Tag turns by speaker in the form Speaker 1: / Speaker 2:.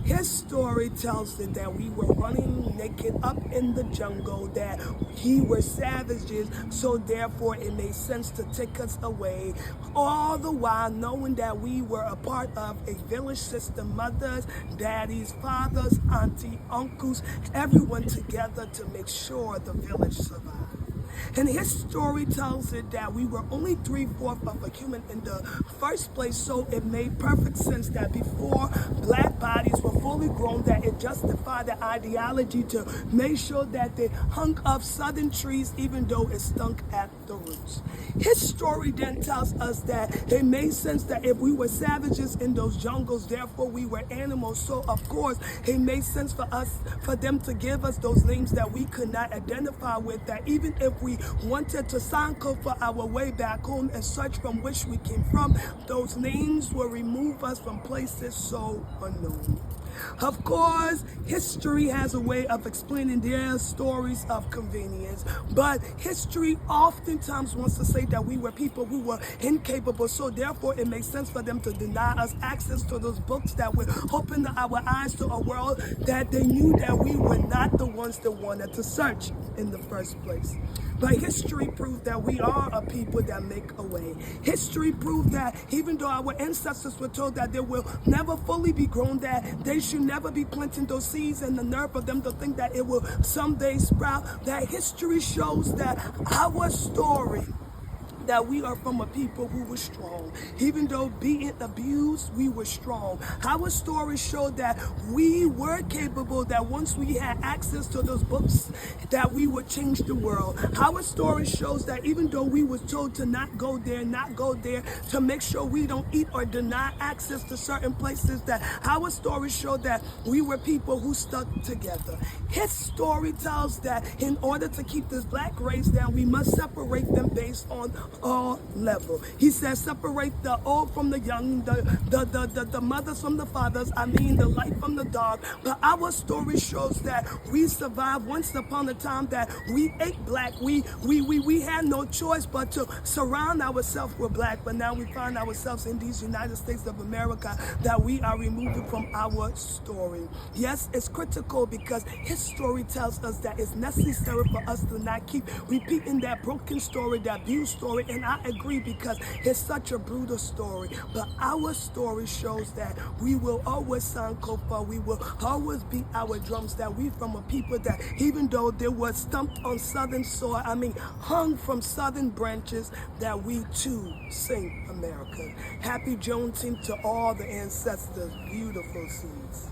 Speaker 1: His story tells it that we were running naked up in the jungle, that he were savages, so therefore it made sense to take us away. All the while knowing that we were a part of a village system, mothers, daddies, fathers, auntie, uncles, everyone together to make sure the village survived. And his story tells it that we were only 3/4 of a human in the first place, so it made perfect sense that before black bodies were fully grown, that it justified the ideology to make sure that they hung up southern trees even though it stunk at the roots. His story then tells us that it made sense that if we were savages in those jungles, therefore we were animals, so of course it made sense for them to give us those names that we could not identify with, that even if we wanted to sign code for our way back home and search from which we came from, those names will remove us from places so unknown. Of course, history has a way of explaining their stories of convenience, but history oftentimes wants to say that we were people who were incapable, so therefore it makes sense for them to deny us access to those books that would open our eyes to a world that they knew that we were not the ones that wanted to search in the first place. But history proved that we are a people that make a way. History proved that even though our ancestors were told that they will never fully be grown, that they should never be planting those seeds, and the nerve of them to think that it will someday sprout, that history shows that our story, that we are from a people who were strong. Even though being abused, we were strong. Our story showed that we were capable, that once we had access to those books, that we would change the world. Our story shows that even though we were told to not go there, to make sure we don't eat or deny access to certain places, that our story showed that we were people who stuck together. His story tells that in order to keep this black race down, we must separate them based on all level. He says separate the old from the young, the mothers from the fathers, the light from the dark. But our story shows that we survived once upon a time, that we ate black. We had no choice but to surround ourselves with black, but now we find ourselves in these United States of America, that we are removed from our story. Yes, it's critical because his story tells us that it's necessary for us to not keep repeating that broken story, that abused story. And I agree, because it's such a brutal story. But our story shows that we will always sound kofa, we will always beat our drums, that we from a people that even though they were stumped on southern soil, hung from southern branches, that we too sing America. Happy Juneteenth to all the ancestors, beautiful seeds.